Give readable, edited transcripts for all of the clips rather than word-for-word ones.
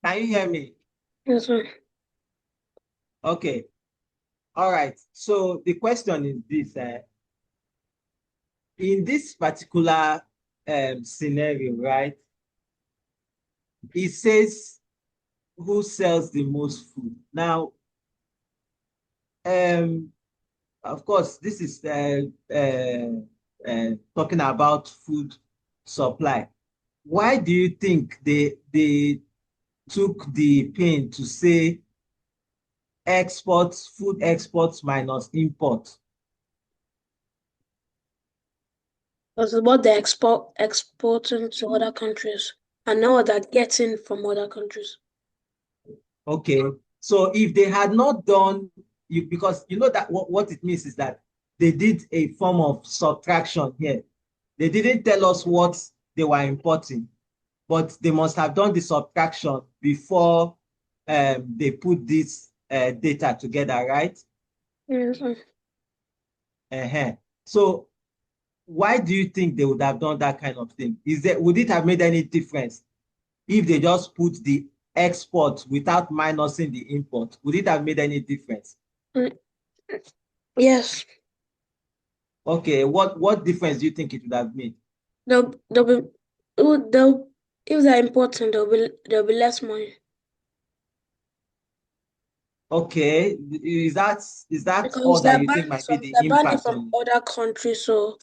Can you hear me? Yes, sir. Okay. All right. So the question is this: in this particular scenario, right? It says who sells the most food. Now, um, of course, this is talking about food supply. Why do you think they took the pain to say exports, food exports minus import? Because what they exporting to other countries and now what they're getting from other countries. Okay. So if they had not done you because you know that what it means is that they did a form of subtraction here. They didn't tell us what they were importing, but they must have done the subtraction before they put this data together, right? Yes, sir. Uh-huh. So why do you think they would have done that kind of thing? Would it have made any difference if they just put the export without minusing the import? Would it have made any difference? Mm, yes. Okay, what difference do you think it would have made? They'll be they'll if they're important there'll be less money. Okay, is that Because all that you think might be the they're banning impact from on it? other countries, so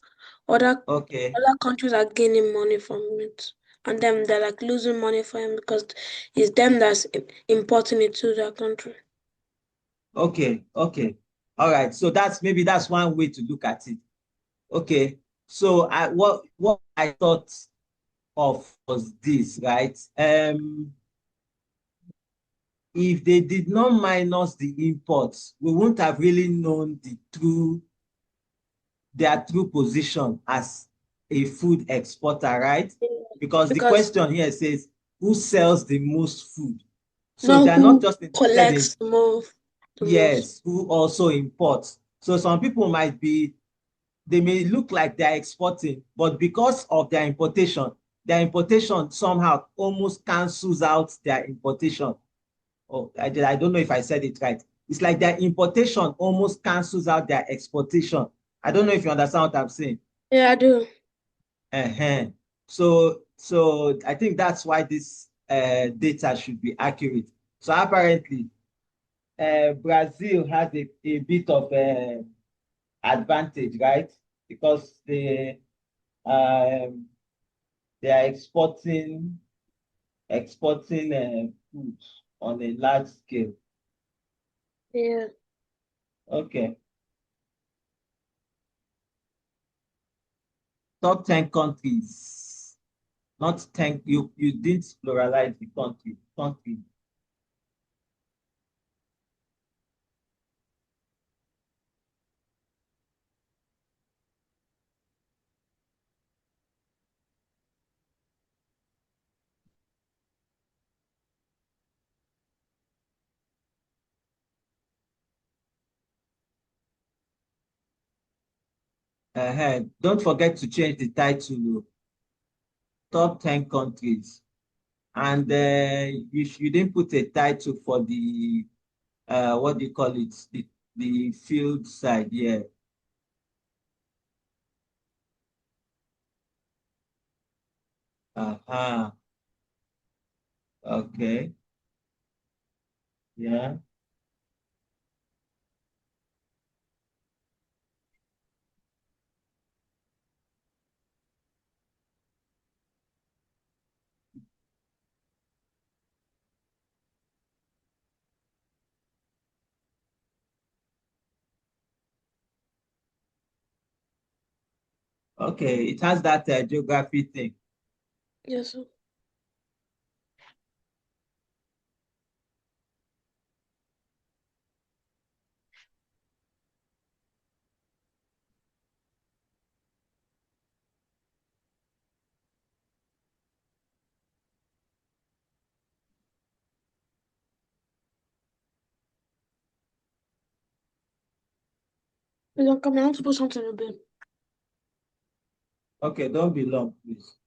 other Okay, other countries are gaining money from it. And them they're like losing money for him because it's them that's importing it to their country. okay. All right. So that's one way to look at it. Okay. So what I thought of was this, right? If they did not minus the imports, we wouldn't have really known their true position as a food exporter, right? Because the Because question here says, who sells the most food? So not they are not who just interested in, collects the most. yes, who also imports. So some people they may look like they're exporting, but because of their importation somehow almost cancels out their importation. Oh, I don't know if I said it right. It's like their importation almost cancels out their exportation. I don't know if you understand what I'm saying. Yeah, I do. Uh-huh. So I think that's why this data should be accurate. So apparently, Brazil has a bit of advantage, right? Because um, they are exporting food on a large scale. Yeah. Okay. Top 10 countries. Not 10, you didn't pluralize the country. Don't forget to change the title. Top 10 countries. And you didn't put a title for the what do you call it? The field side, yeah. Uh-huh. Okay. Yeah. Okay. It has that geography thing. Yes, sir. You don't come down to put something in the bin. Okay, don't be long, please.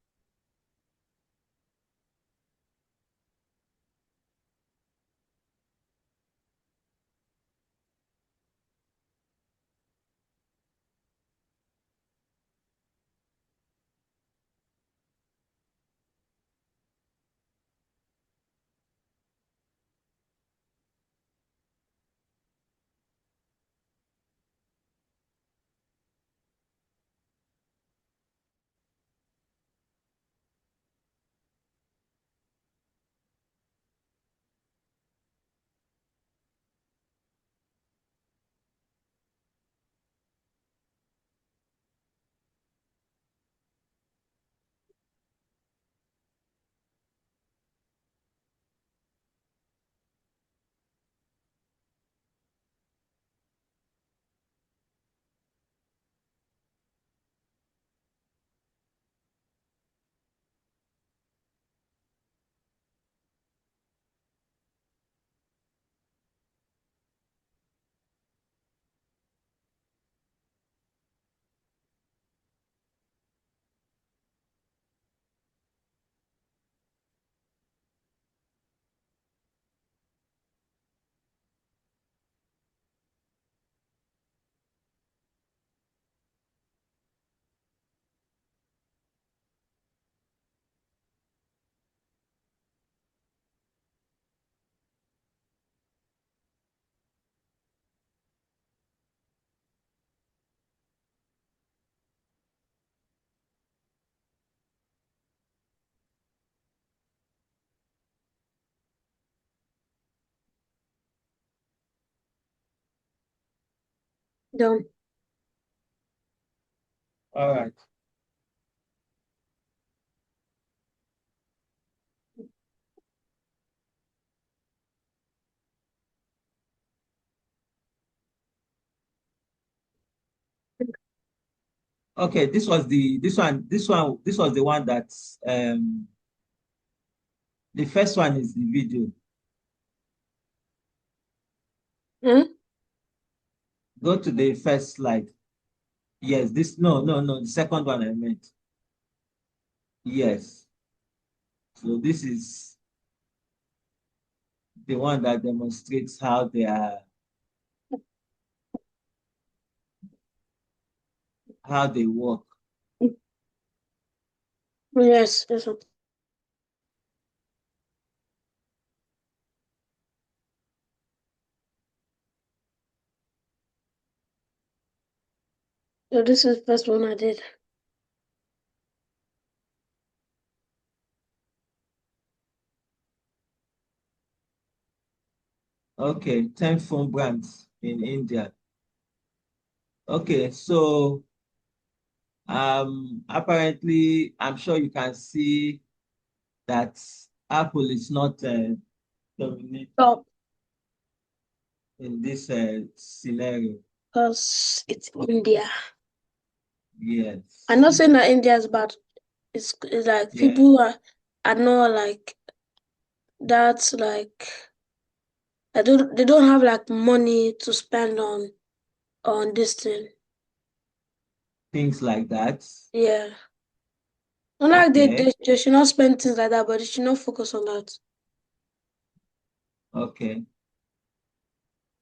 Done. All right. Okay, this was the one that the first one is the video. Hmm? Go to the first slide. Yes, this no, the second one I meant. Yes. So this is the one that demonstrates how they work. Yes, yes. So this is the first one I did. Okay, 10 phone brands in India. Okay, so apparently I'm sure you can see that Apple is not dominating Top, in this scenario. because it's India. I'm Yes. not saying that India is bad. It's like Yeah. people are not like that's like they don't have like money to spend on this thing. Things like that. Yeah. Not like Okay. they should not spend things like that, but they should not focus on that. Okay.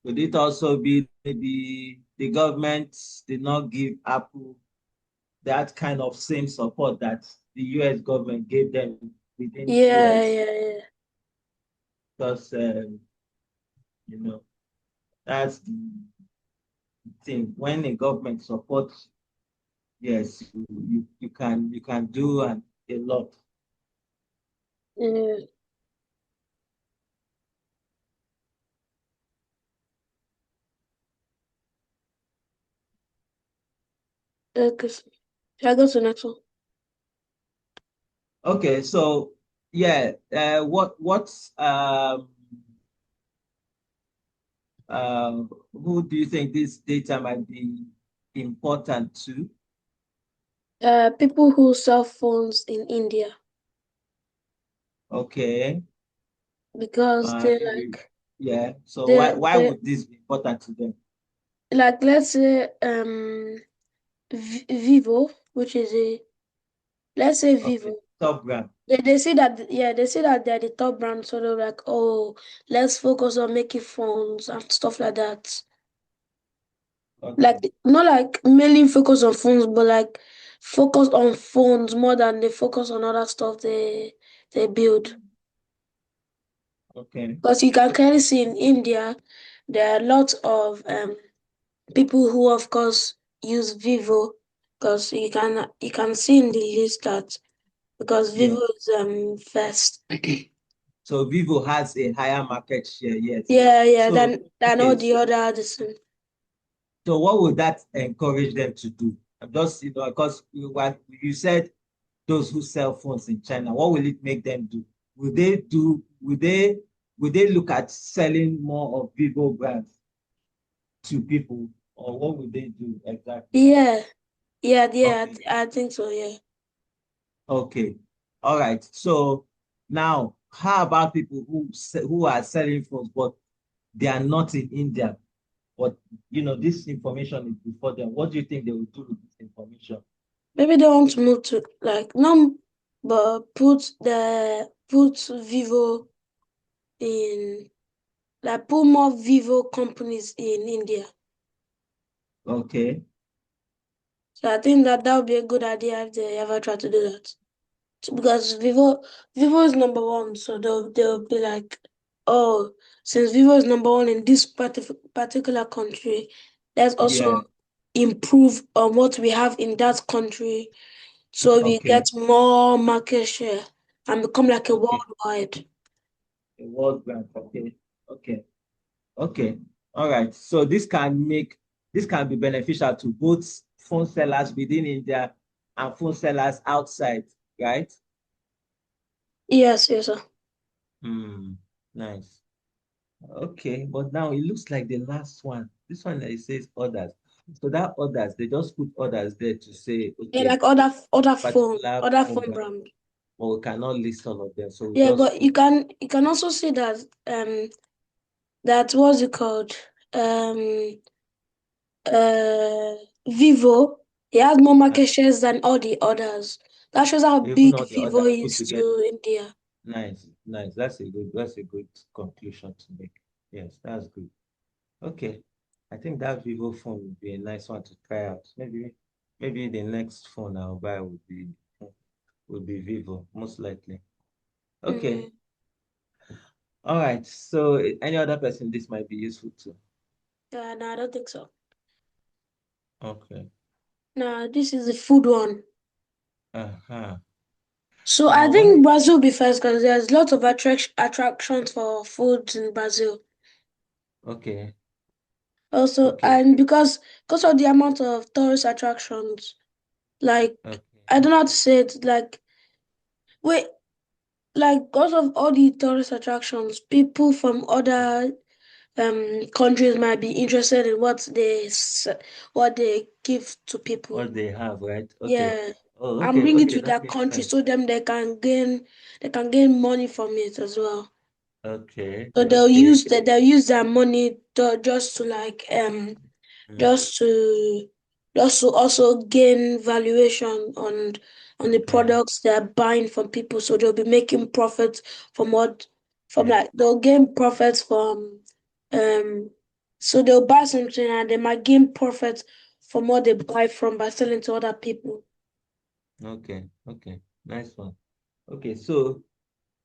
Could it also be maybe the government did not give Apple that kind of same support that the US government gave them within Yeah, US? yeah, yeah. Because you know that's the thing. When a government supports, yes, you can do a lot. Yeah. Okay. Should I go to the next one? Okay, so yeah, who do you think this data might be important to? People who sell phones in India Okay, because they you, yeah. So why they would this be important to them? like let's say Vivo, which is a let's say Okay, Vivo. top brand. They say that yeah, they say that they're the top brand, so they're like, oh, let's focus on making phones and stuff like that. Like Okay, not like mainly focus on phones, but like focus on phones more than they focus on other stuff they build. okay, Because you can clearly see in India, there are lots of people who of course use Vivo because you can see in the list that because yeah. Vivo is first. So Vivo has a higher market share, yes. Yeah, yeah, So than all okay, the other this so what would that encourage them to do? I'm just because you said those who sell phones in China, what will it make them do? Will they do? Will they look at selling more of Vivo brands to people, or what will they do exactly? Yeah, yeah, yeah, Okay, I think so, yeah. okay, all right. So now, how about people who are selling phones, but they are not in India, but this information is before them? What do you think they will do with this information? Maybe they want to move to like no, but put Vivo in like put more Vivo companies in India. Okay, So I think that would be a good idea if they ever try to do that. Because Vivo is number one, so they'll be like, oh, since Vivo is number one in this particular country, let's also yeah, improve on what we have in that country so we get okay, more market share and become like a okay. worldwide. A world brand. Okay, okay, okay. All right. So this can make this can be beneficial to both phone sellers within India and phone sellers outside, right? Yes, yes, sir. Hmm, nice. Okay, but now it looks like the last one. This one that it says others. So that others, they just put others there to say, Yeah, okay, like particular other phone phone brand, brand. but we cannot list all of them. So we Yeah, just but put you can also see that that what's it called? Um uh Vivo, it has more uh, market shares than all the others. That shows how even big all the Vivo others put is together. to India. Nice, nice. That's a good conclusion to make. Yes, that's good. Okay. I think that Vivo phone would be a nice one to try out. Maybe the next phone I'll buy would be Vivo, most likely. Okay. Mm. All right. So any other person this might be useful to. Yeah, no, I don't think so. Okay. No, this is the food one. Uh-huh. So I Now why think Brazil will be first because there's lots of attractions for foods in Brazil. okay. Also, Okay. and because of the amount of tourist attractions, like I Okay. don't know how to say it, wait, like because of all the tourist attractions, people from Yeah. other countries might be interested in what they give to people. What they have, right? Okay. Yeah, Oh, and okay, bring it okay, to that their makes country sense. so them they can gain money from it as well. Okay, So okay. they'll use their money just to Mm, just to also gain valuation on the yeah, products they're buying from people. So they'll be making profits from what from yeah. like they'll gain profits from um so they'll buy something and they might gain profits from what they buy from by selling to other people. Okay, okay. Nice one. Okay, so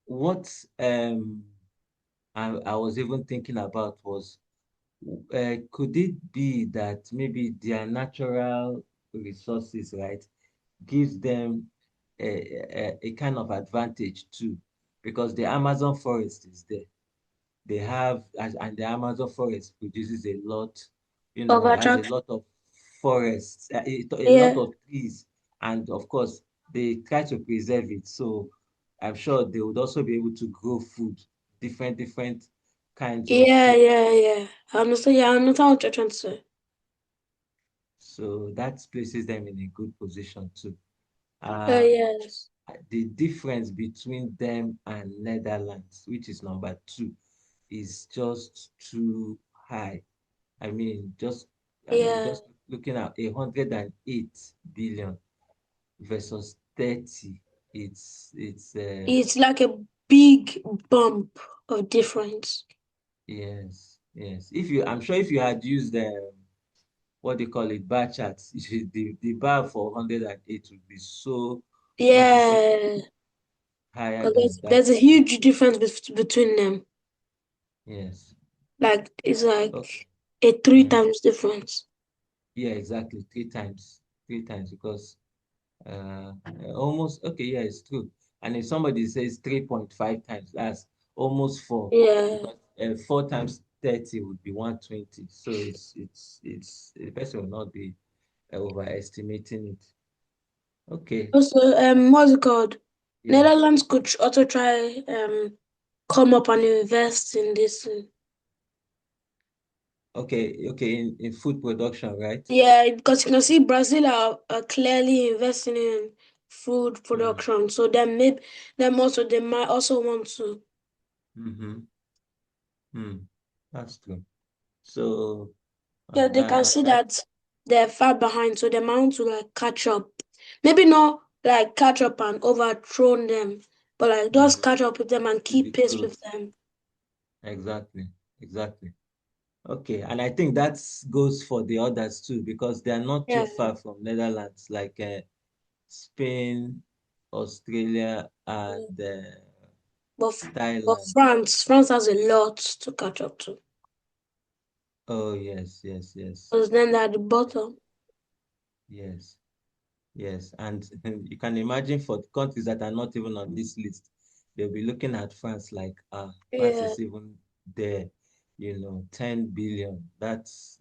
what I was even thinking about was could it be that maybe their natural resources, right, gives them a kind of advantage too, because the Amazon forest is there. They have, and the Amazon forest produces a lot, Of has a attraction. lot of forests, a lot Yeah. of trees, and of course, they try to preserve it. So I'm sure they would also be able to grow food, different kinds of Yeah, food. yeah, yeah. I understand. Yeah, I understand what you're trying to say. So that places them in a good position too. And Yes. the difference between them and Netherlands, which is number two, is just too high. Yeah. Just looking at 108 billion versus 30. It's It's like a big bump of difference. yes, yes. I'm sure if you had used what they call it, bar charts, the bar for 108 would be so Yeah, higher because than that. there's a huge difference between them. Yes. Like it's Okay. like a three Mm. times difference. Yeah, exactly. Three times because almost okay. Yeah, it's true. And if somebody says 3.5 times, that's almost four, Yeah. because 4 times 30 would be 120. So it's the person will not be overestimating it. Okay. Also, what's it called? Yeah. Netherlands could also try come up and invest in this. Okay. Okay. In food production, right? Yeah, because you can see Brazil are clearly investing in food Mm. production. So then maybe them also they might also want to. Mm-hmm. Mm. That's true. So Yeah, they can see that that they're far behind, so they might want to like catch up. Maybe not like catch up and overthrow them, but like just mhm, catch up with them and to be keep pace with close. them. Exactly. Exactly. Okay, and I think that goes for the others too, because they are not too Yeah, far from Netherlands, like Spain, Australia, and but but Thailand. France has a lot to catch up to. Oh, yes, yes, yes, Because then they're at the bottom. yes, yes. And you can imagine for the countries that are not even on this list, they'll be looking at France like, France Yeah, is even there. 10 billion. That's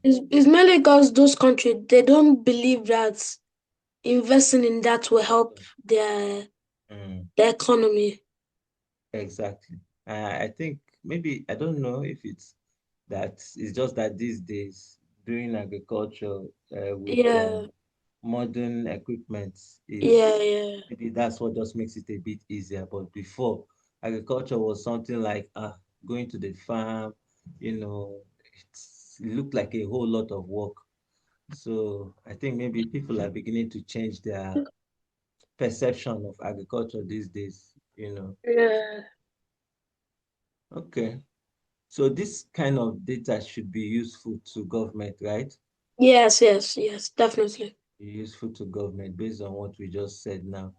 It's mainly because those countries they don't believe that investing in that will help mm, their economy. exactly. I think maybe I don't know if it's just that these days doing agriculture with Yeah, modern equipment yeah, is yeah, maybe that's what just makes it a bit easier. But before, agriculture was something like going to the farm, it looked like a whole lot of work. So I think maybe people are beginning to change their perception of. These days. yeah. Okay. So this kind of data should be useful to government, right? Yes, yes, yes, definitely. Be useful to government based on what we just said now.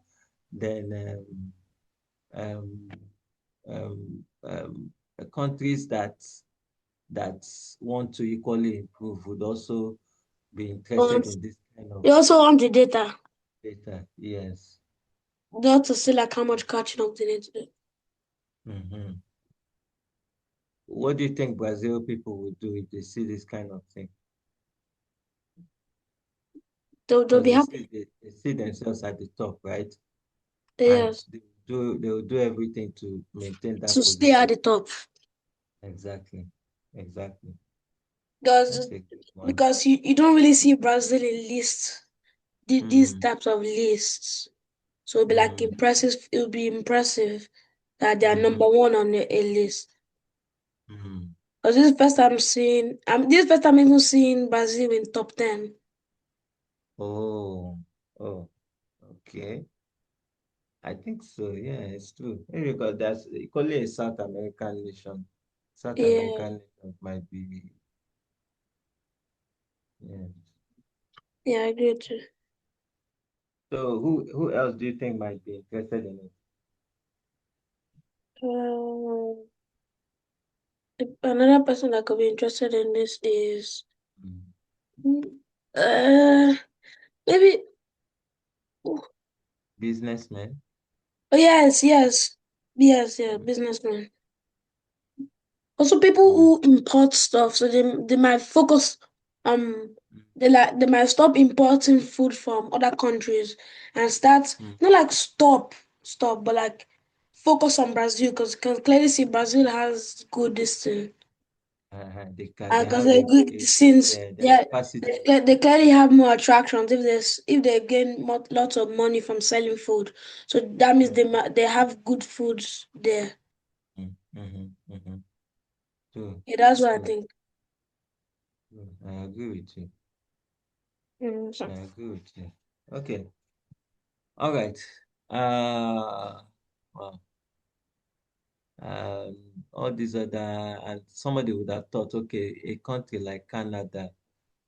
Then um, countries that want to equally improve would also be interested Want in this kind of you also want the data, data. Yes. not to see like how much catching up they need to do. Hmm. What do you think Brazil people would do if they see this kind of thing? They'll Because be they happy. see they see themselves at the top, right? And Yes, they will do everything to maintain that to stay at position. the top. Exactly. Exactly. Because That's a good one. because you don't really see Brazil in lists, these Mm, types of lists. So it'll be like mm, impressive. It'll be impressive that they are mm-hmm, number one on a list. mm. Because this is the first time seeing, this is the first time even seeing Brazil in top 10. Oh, oh, okay. I think so. Yeah, it's true. Maybe because that's equally a South American nation. South Yeah, American nation might be, yeah. yeah, I agree too. So who else do you think might be interested in it? Uh, Another person that could be interested in this is Mm. uh maybe oh Businessmen? yes, yes, yes, yeah, Mm, businessmen. Also people mm, who import stuff, so they might focus um mm, they might stop importing food from other countries and start mm. not like stop but like focus on Brazil because you can clearly see Brazil has good this thing. They Because have they good since their capacity. they clearly have more attractions if they gain lots of money from selling food. So that means Mm, they have good foods there. mm, mm-hmm. True, Yeah, that's what I true, think. true. I agree with you. I Mm. agree with you. Okay. All right. Well, all these other, and somebody would have thought, okay, a country like Canada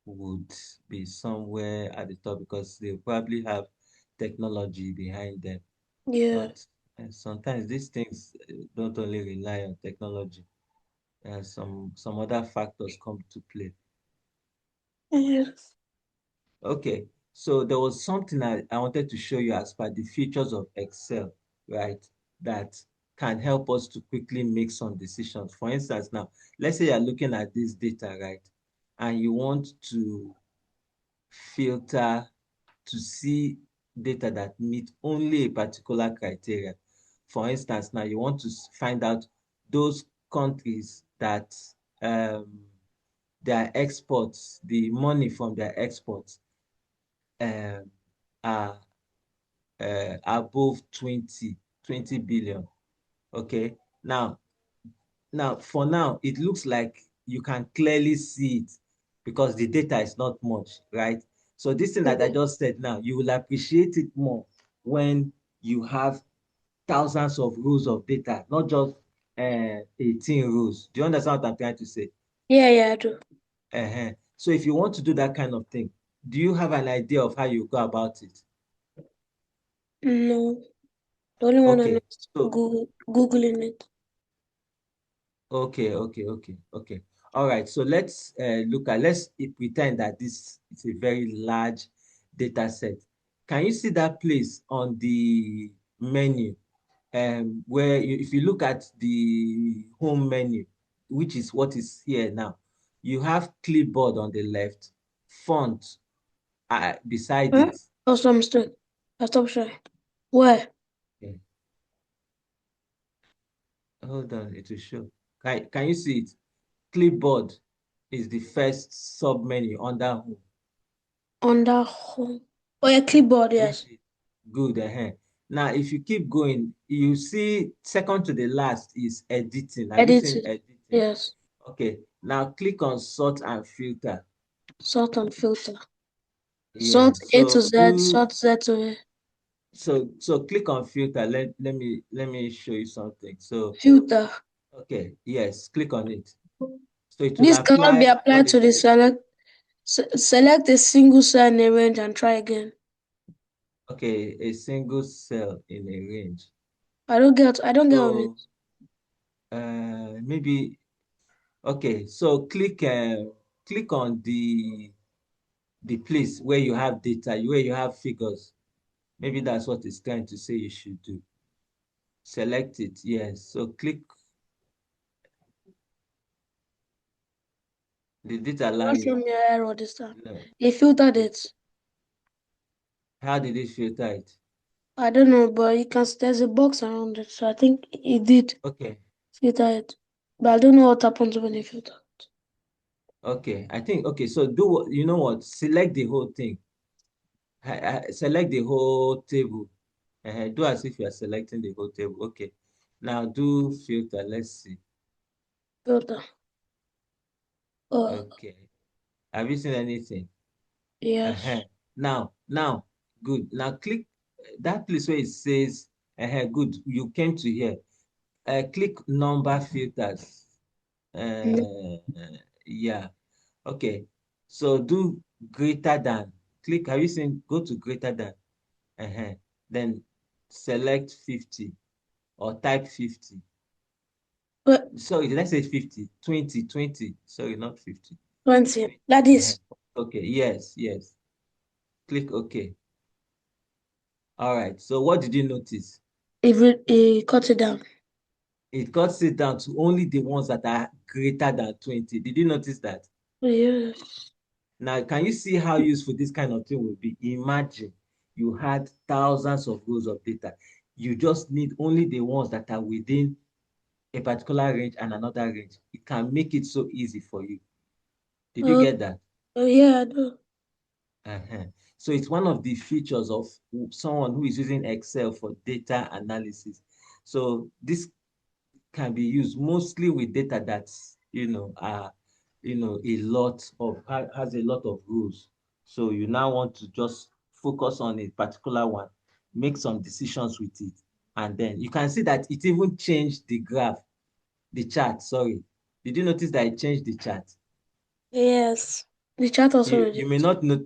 would be somewhere at the top because they probably have technology behind them. Yeah. But sometimes these things don't only rely on technology. Some other factors come to play. Yes. Okay, so there was something I wanted to show you as per the features of Excel, right? That can help us to quickly make some decisions. For instance, now, let's say you're looking at this data, right? And you want to filter to see data that meet only a particular criteria. For instance, now you want to find out those countries that um, their exports, the money from their exports um, are above 20 billion. Okay. Now, for now, it looks like you can clearly see it because the data is not much, right? So this thing that I Yeah. just said now, you will appreciate it more when you have thousands of rows of data, not just 18 rows. Do you understand what I'm trying to say? Yeah, yeah, I do. So if you want to do that kind of thing, do you have an idea of how you go about it? No. The only one I know Okay, is so Googling it. okay. All right. So let's pretend that this is a very large data set. Can you see that place on the menu? If you look at the home menu, which is what is here now. You have clipboard on the left, font beside Huh? it. Oh, some mistake. I stopped sharing. Where? Okay. Hold on, it will show. Can you see it? Clipboard is the first sub menu under home. Under home. Oh yeah, clipboard, Can you yes. see it? Good. Now, if you keep going, you see second to the last is editing. Have you seen Editing. editing? Yes. Okay. Now click on sort and filter. Sort and filter. Yeah. Sort A to So Z, do sort Z to A. so click on filter. Let me show you something. So Filter. okay, yes, click on it. So it will This cannot be apply what applied they to the call, select. Select a single cell in a range and try again. okay, a single cell in a range. I don't get what it So means. maybe okay, so click on the place where you have data, where you have figures. Maybe that's what it's trying to say you should do. Select it, yes. So click. Did it allow Don't show you? me an error this time. No. He filtered It, it. how did it filter it? I don't know, but there's a box around it, so I think he did Okay, filter it. But I don't know what happens when he filter. okay. I think okay. So do what you know what? Select the whole thing. Select the whole table. Do as if you are selecting the whole table. Okay. Now do filter. Let's see. Filter. Oh, Okay. Have you seen anything? Uh-huh. yes. Now, good. Now click that place where it says, good. You came to here. Click number filters. No, Uh, yeah. Okay. So do greater than. Click. Have you seen? Go to greater than. Uh-huh. Then select 50 or type 50. but Sorry, did I say 50? 20, 20. Sorry, not 50. 20. 20. Like Uh-huh. this. Okay. Yes, yes. Click OK. All right. So what did you notice? He cut it down. It cuts it down to only the ones that are greater than 20. Did you notice that? Yes. Now, can you see how useful this kind of thing will be? Imagine you had thousands of rows of data. You just need only the ones that are within a particular range and another range. It can make it so easy for you. Did you Oh, get that? yeah, I do. Uh-huh. So it's one of the features of someone who is using Excel for data analysis. So this can be used mostly with data that's a lot of has a lot of rules. So you now want to just focus on a particular one, make some decisions with it, and then you can see that it even changed the graph, the chart. Sorry, did you notice that it changed the chart? Yes. The chat also You may reduced. not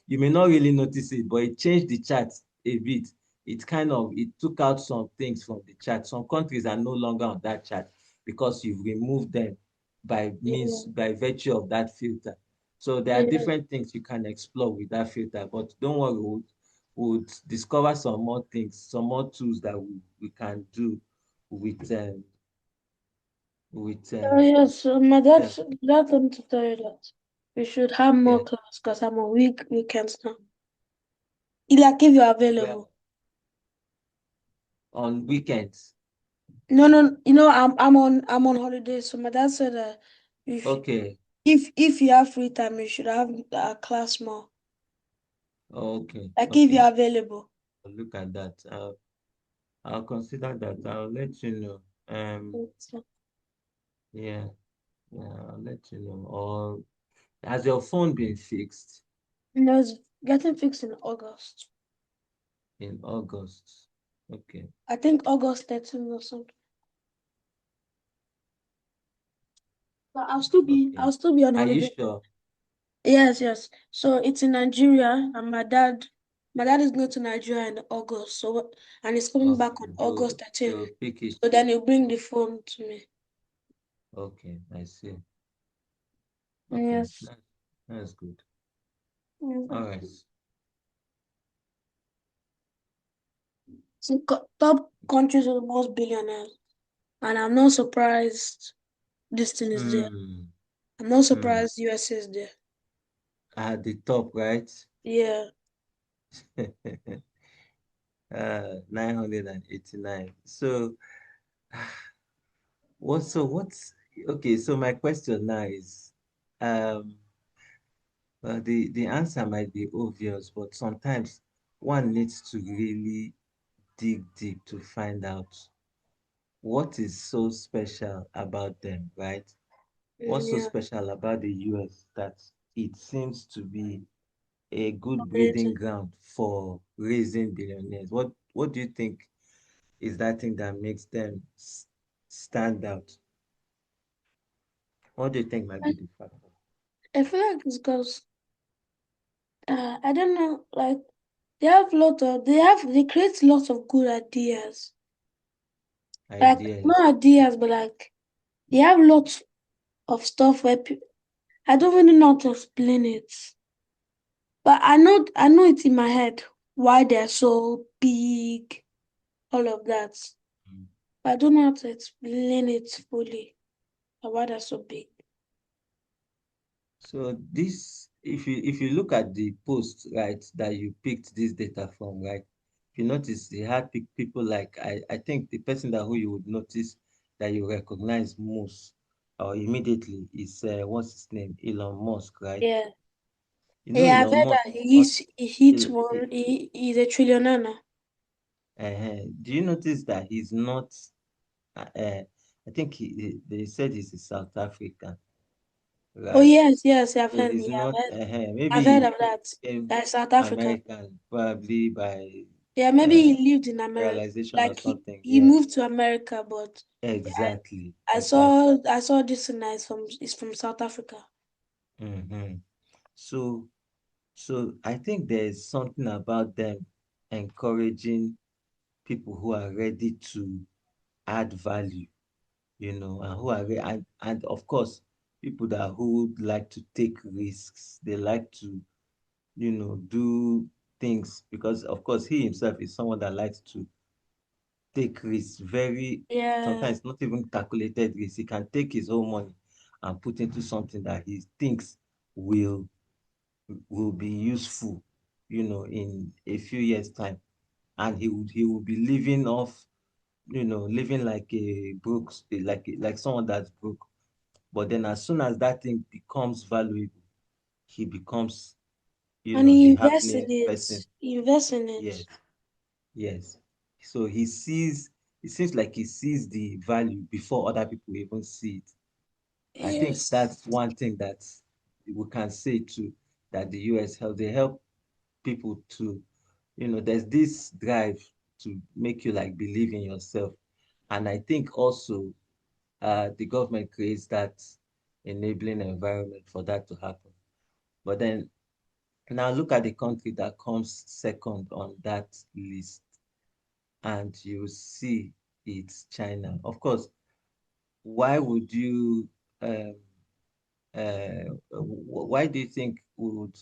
you may not really notice it, but it changed the chart a bit. It took out some things from the chart. Some countries are no longer on that chart because you've removed them Yeah. by virtue of that filter. So there are Yeah. different things you can explore with that filter, but don't worry, we'll discover some more things, some more tools that we can do with with Oh, yes. So my dad, them. dad told me to tell you that we should have Yeah, more class because I'm on weekends now. He like if you're well, available. on weekends. No, no, I'm on holiday. So my dad said that if Okay. if you have free time, you should have a class more. Okay, Like if okay. you're available. Look at that. I'll consider that. I'll let you know. So, Yeah, yeah, I'll let you know. Or has your phone been fixed it's getting fixed in August. in August? Okay, I think August 13th or something. But okay. I'll still be on Are you holiday. sure? Yes, yes. So it's in Nigeria, and my dad is going to Nigeria in August. And he's coming back Okay, on you August 13th. you pick it. So then he'll bring the Okay, phone to me. okay, I see. Okay, Yes. that's good. All Mhm. right. So top countries with the most billionaires, and I'm not surprised. this thing is there. Hmm. I'm not Hmm. surprised US is there. At the top, right? Yeah. 989. So, what's okay? So my question now is, um, well, the answer might be obvious, but sometimes one needs to really dig deep to find out what is so special about them, right? What's so Yeah. special about the US that it seems to be a good breeding Dominating. ground for raising billionaires? What do you think is that thing that makes them stand out? What do you think might I, be the factor? I feel like it's because I don't know, like they create lots of good ideas. Like Ideas. not ideas, but like they have lots of stuff where I don't really know how to explain it. But I know it's in my head why they're so big, all of that. Mm. But I don't know how to explain it fully. Why they're so big. So this, if you look at the post, right, that you picked this data from, right, if you notice, they had people like I think the person that who you would notice that you recognize most or immediately is what's his name, Elon Musk, right? Yeah. You know, Yeah, I've Elon heard Musk that is not. he hit Il- i- one. He's a trillionaire now. Do you notice that he's not? I think they said he's a South African, Oh right? yes, yes, I've So heard. he's Yeah, not. I've Maybe heard he of that. became That's South African. American probably by Yeah, maybe uh, he lived in America. realization or Like something. he Yeah, moved to America, but exactly, I exactly. saw I saw this and it's from South Africa. hmm So, so I think there's something about them encouraging people who are ready to add value, and who are and of course, people that who like to take risks. They like to, do things because, of course, he himself is someone that likes to take risks, very Yeah, sometimes not even calculated risks. He can take his own money and put into something that he thinks will will be useful, in a few years' time. And he will be living off, living like a broke, like someone that's broke. But then as soon as that thing becomes valuable, he becomes, and the he invests in happiest it. person. He invests in Yes, it. yes. So it seems like he sees the value before other people even see it. I think Yes, that's one thing that we can say too, that the US help. They help people to, there's this drive to make you like believe in yourself. And I think also the government creates that enabling environment for that to happen. But then now look at the country that comes second on that list, and you see it's China. Of course, why would you um, why do you think we would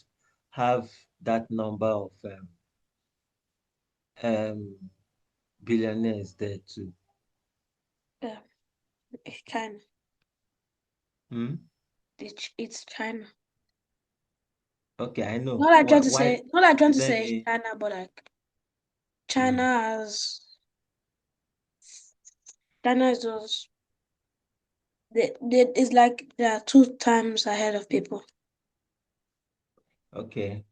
have that number of um, billionaires there too? yeah, it's China. Hmm? It's China. Okay, I know. Not like trying Why? to Why? say, not like trying Is to there say it's any? China, but like China Hmm. has China is just it's like they are 2 times ahead of people. Okay.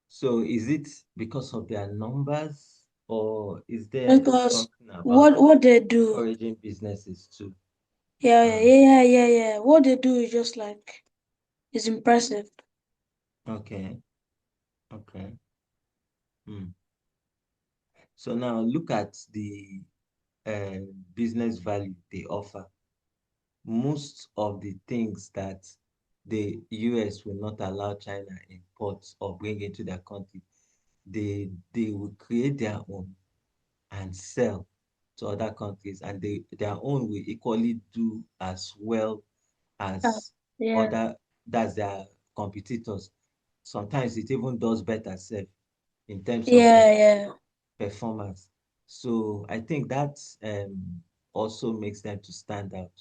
So is it because of their numbers, or is there Because something about what they do, encouraging businesses too? yeah, yeah, Hmm. yeah, yeah, yeah. What they do is just like is impressive. Okay. Okay. Hmm. So now look at the business value they offer. Most of the things that the US will not allow China import or bring into their country, they will create their own and sell to other countries, and their own will equally do as well Uh, as yeah, other that's their competitors. Sometimes it even does better self in terms of yeah, yeah. performance. So I think that also makes them to stand out.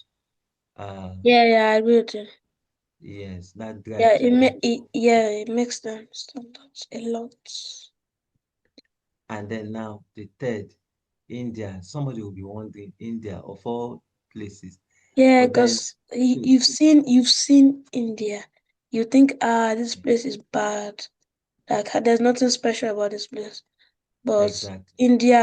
Uh, Yeah, yeah, I agree with you. yes, that drive Yeah, to get yeah, it makes them sometimes a lot. and then now the third, India. Somebody will be wondering, India of all places. Yeah, But then, because okay, you've seen India. You think this mm, place is bad. Like there's nothing special about this place. But exactly. India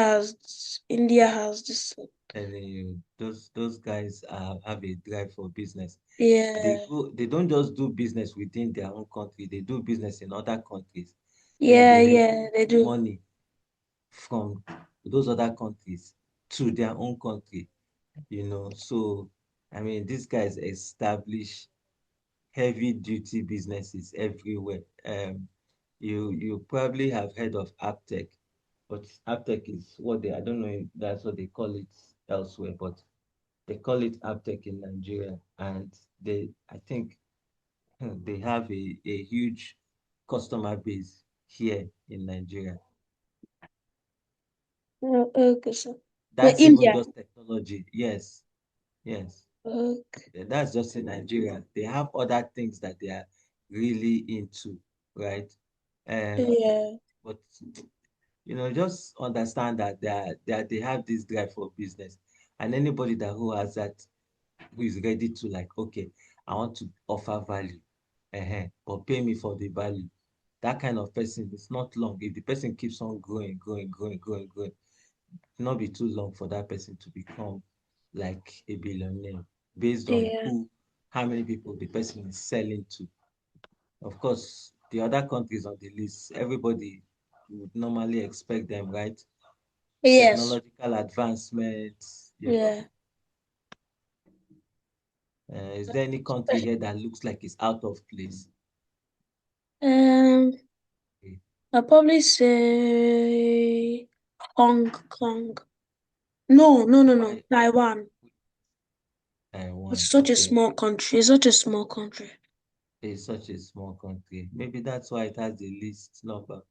has this. And those guys have a drive for business. Yeah, They don't just do business within their own country. They do business in other countries. Then yeah, they yeah, remove they do. money from those other countries to their own country. So, I mean, these guys establish heavy duty businesses everywhere. You probably have heard of Aptech, but Aptech is what I don't know if that's what they call it elsewhere, but they call it Aptech in Nigeria, and I think, they have a huge customer base here in Nigeria. Okay, so but That's even India. just technology. Yes, yes. Okay, That's just in Nigeria. They have other things that they are really into, right? Um, yeah, but just understand that they have this drive for business, and anybody that who has that, who is ready to, like, okay, I want to offer value, but pay me for the value. That kind of person, it's not long. If the person keeps on growing, growing, growing, growing, growing, it will not be too long for that person to become like a billionaire based on yeah, how many people the person is selling to. Of course, the other countries on the list, everybody would normally expect them, right? yes, Technological advancements. yeah. Is there any country here that looks like it's out of place? Um, Okay. I'll probably say Hong Kong. No, no, no, no. Why Taiwan. It's Taiwan? such a Okay, small country. It's such a small country. it's such a small country. Maybe that's why it has the least number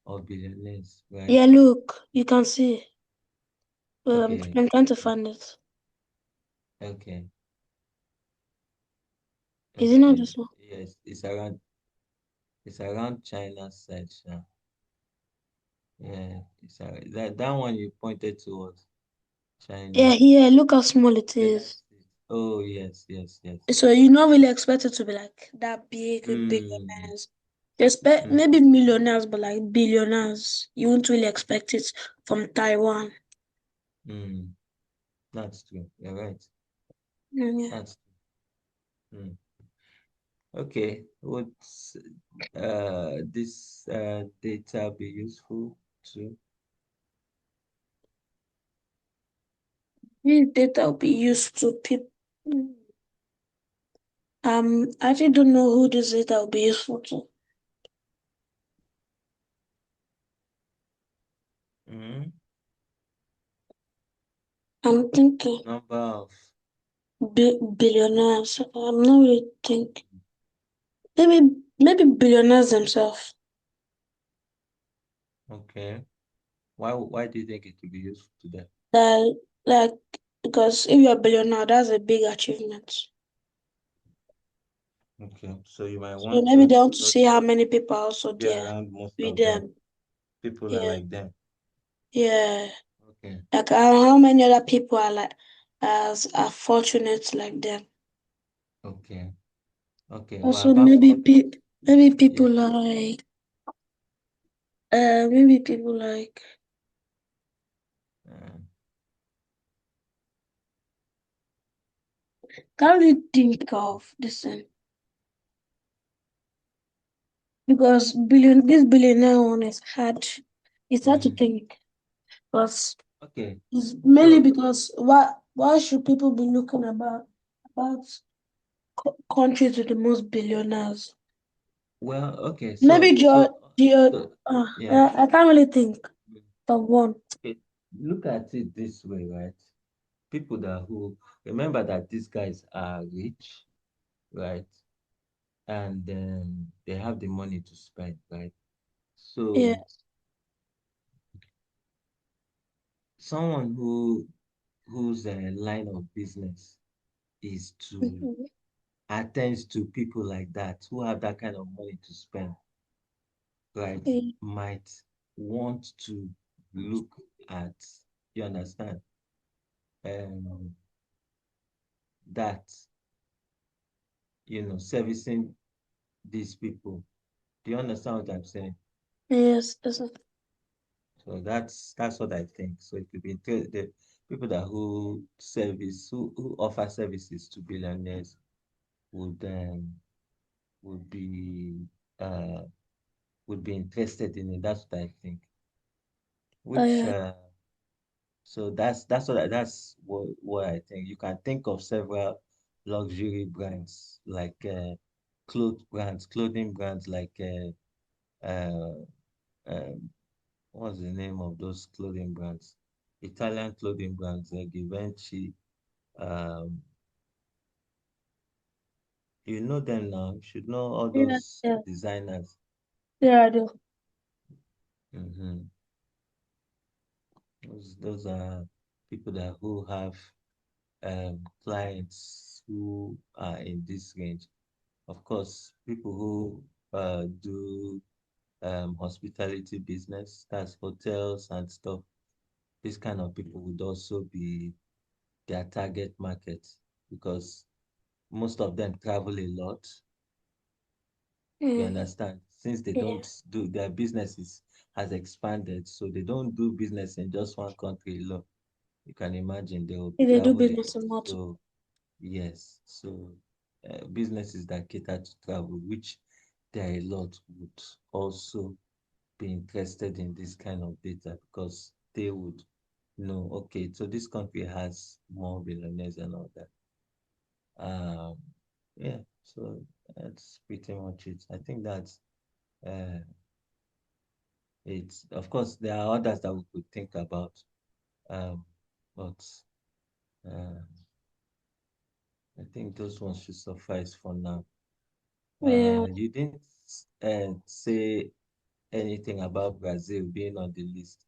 of billionaires, right? Yeah, look, you can see. Okay, I'm trying to find it. okay, Is it not okay. this one? Yes, it's around China's side, sha. Yeah, that one you pointed towards China. Yeah, here. Look how small it United is. States. Oh, yes, yes, yes. So you not really expect it to be like that big with Mm, billionaires. You expect mm, maybe millionaires, but like billionaires. You won't really expect it from Taiwan. mm. That's true. You're right. Yeah. That's true. Mm. Okay. Would this data be useful to? This data will be used to people. I actually don't know who this data will be useful to. Mm. I'm thinking Number of. billionaires. I'm not really thinking. Maybe billionaires themselves. Okay. Why do you think it would be useful to them? Like, like because if you're a billionaire, that's a big achievement. Okay. So you might So want maybe to they want to see just how many people are also be there around most with of them. them. People are Yeah, like them. yeah. Okay. Like how many other people are like as are fortunate like them. Okay. Okay. Well, Also, apart from maybe yeah. people like Uh, can't really think of this thing because this billionaire one is hard. It's hard to mm, think, but okay. it's mainly So, because why should people be looking about countries with the most billionaires? well, okay. Maybe So yeah. I can't really think Mm. of one. Okay. Look at it this way, right? People that who remember that these guys are rich, right? And they have the money to spend, right? Yeah, So someone whose line of business. is to Mhm. attend to people like that who have that kind of money to spend, right? Yeah. Might want to look at, you understand, um, that, servicing these people. Do you understand what I'm saying? Yes, that's it. So that's what I think. So it could be the people that who offer services to billionaires would would be uh would be interested in it. That's what I think. Oh Which yeah, so that's what I think. You can think of several luxury brands like clothing brands like um, what's the name of those clothing brands? Italian clothing brands like Givenchy. Um, you know them now. You should know all yeah, those yeah, designers. yeah. I do. Hmm. Those are people that who have clients who are in this range. Of course, people who do hospitality business, that's hotels and stuff. This kind of people would also be their target market because most of them travel a lot. You Mm, understand? Since they yeah, don't do their businesses has expanded, so they don't do business in just one country alone. You can imagine they will yeah, they do travel a business lot. a lot. So yes, so businesses that cater to travel, which there are a lot, would also be interested in this kind of data because they would know, okay, so this country has more billionaires and all that. Um, yeah, so that's pretty much it. I think that's uh, it. Of course, there are others that we could think about, um, but uh, I think those ones should suffice for now. Yeah. You didn't say anything about Brazil being on the list.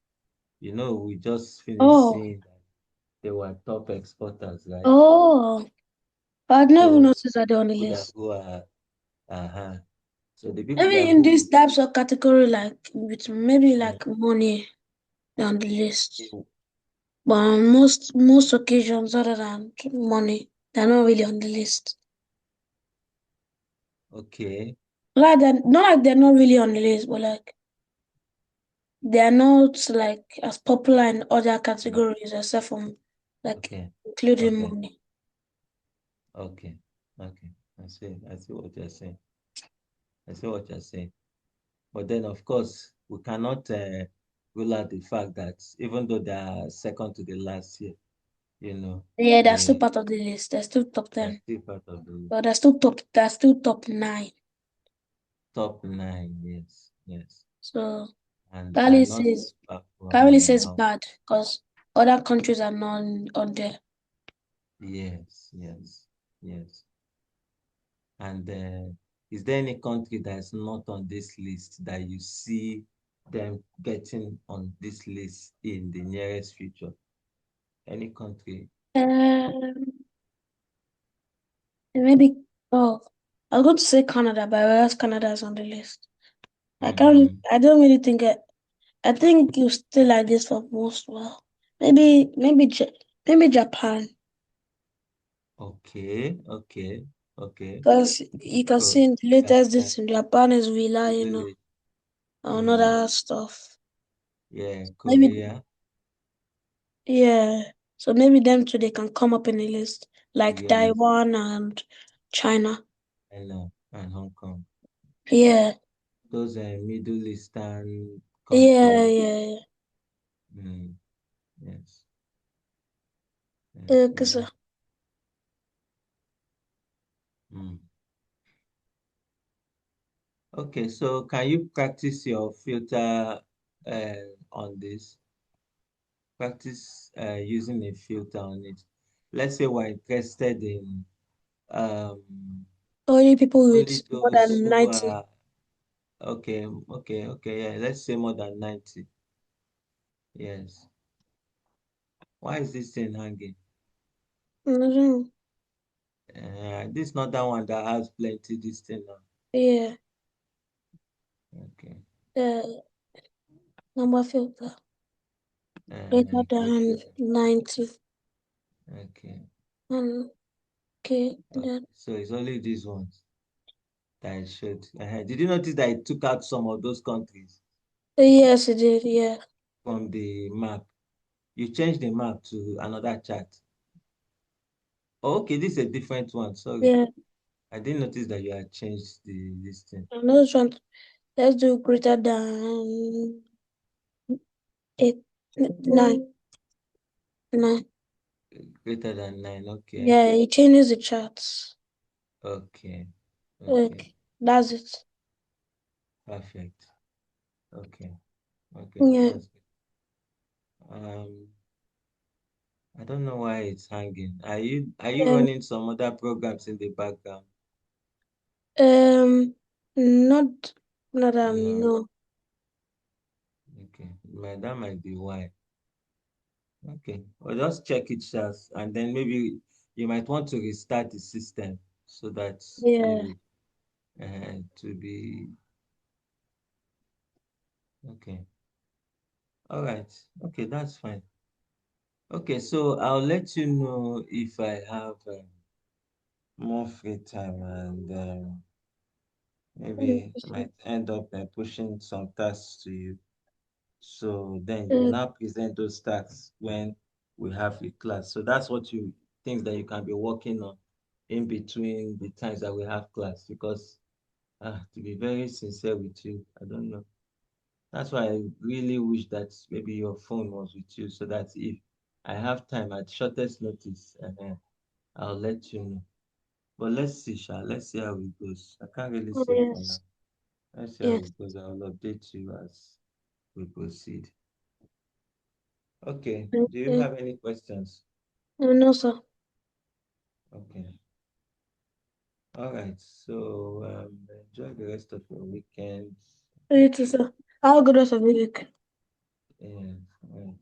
We just finished Oh, seeing that they were top exporters, right? oh. I'd never So noticed that they're on the people that list. who are, uh-huh. So the people Maybe that in this who, types of category, like with maybe mm, like money, they're on the list. you- But on most occasions, other than money, they're not really on the list. okay, Not like they're not really on the list, but like they're not like as popular in other mm, categories except from like okay, including okay, money. okay, okay. I see what you're saying. I see what you're saying. But then, of course, we cannot rule out the fact that even though they are second to the last year, you know, Yeah, they're still they part of the list. They're still top they are 10. still part of the But they're still top 9. top nine. Yes, yes, So and can't are really not say too it's, far can't really from say it's Hong bad because other countries are not on there. Yes, yes, yes. And is there any country that's not on this list that you see them getting on this list in the nearest future? Any country? Um, maybe oh, I was going to say Canada, but I realized Canada is on the list. Mm-hmm. I don't really think I think you still like this for most well. Maybe Japan. Okay, okay, okay. Because you can see So in the latest Japan, this in Japan is relying really, on mm, other stuff. yeah, Maybe Korea, yeah. So maybe them two they can come up in the list. Like yes, Taiwan and China. and Hong Kong. Yeah. Those Middle Eastern Yeah, countries. yeah. Mm, yes, Yeah, yes, you're 'cause, right. Mm. Okay, so can you practice your filter on this? Practice using a filter on it. Let's say we're interested in only people only with more those than who 90. are okay, yeah. Let's say more than 90. Yes. Why is this thing hanging? Mhm. This is not that one that has plenty this thing now. Yeah, Okay. the number filter greater Greater than 90. Okay. Okay, Okay. then So it's only these ones that it showed. Did you notice that it took out some of those countries yes, it did. Yeah, from the map? You changed the map to another chart. Oh, okay, this is a different one. Sorry. yeah. I didn't notice that you had changed this thing. Another one. Let's do greater than eight, nine, nine. Greater than 9. Okay. Yeah, it changes the charts. Okay. Okay. Okay, that's it. Perfect. Okay. Okay. Yeah. That's good. Um, I don't know why it's hanging. Are you Um. running some other programs in the background? Um. Not. Not. No. No. Okay. That might be why. Okay. Well, just check it first, and then maybe you might want to restart the system so that Yeah. maybe to be okay. All right. Okay, that's fine. Okay, so I'll let you know if I have more free time, and maybe I might end up pushing some tasks to you. So then you Uh, now present those tasks when we have a class. So that's what you things that you can be working on in between the times that we have class. Because to be very sincere with you, I don't know. That's why I really wish that maybe your phone was with you so that if I have time at shortest notice, I'll let you know. But let's see, Sha. Let's see how it goes. I can't really say for now. yes. Let's see how Yes. it goes. I'll update you as we proceed. Okay. Do you Okay. have any questions? No, sir. Okay. All right. So enjoy the rest of your weekend. You too, sir. Have a good rest of the week. Yeah. All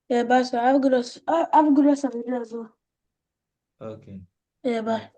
Yeah, bye, sir. Have a good rest. Have a good rest of the day as well. right. Okay. Yeah, bye.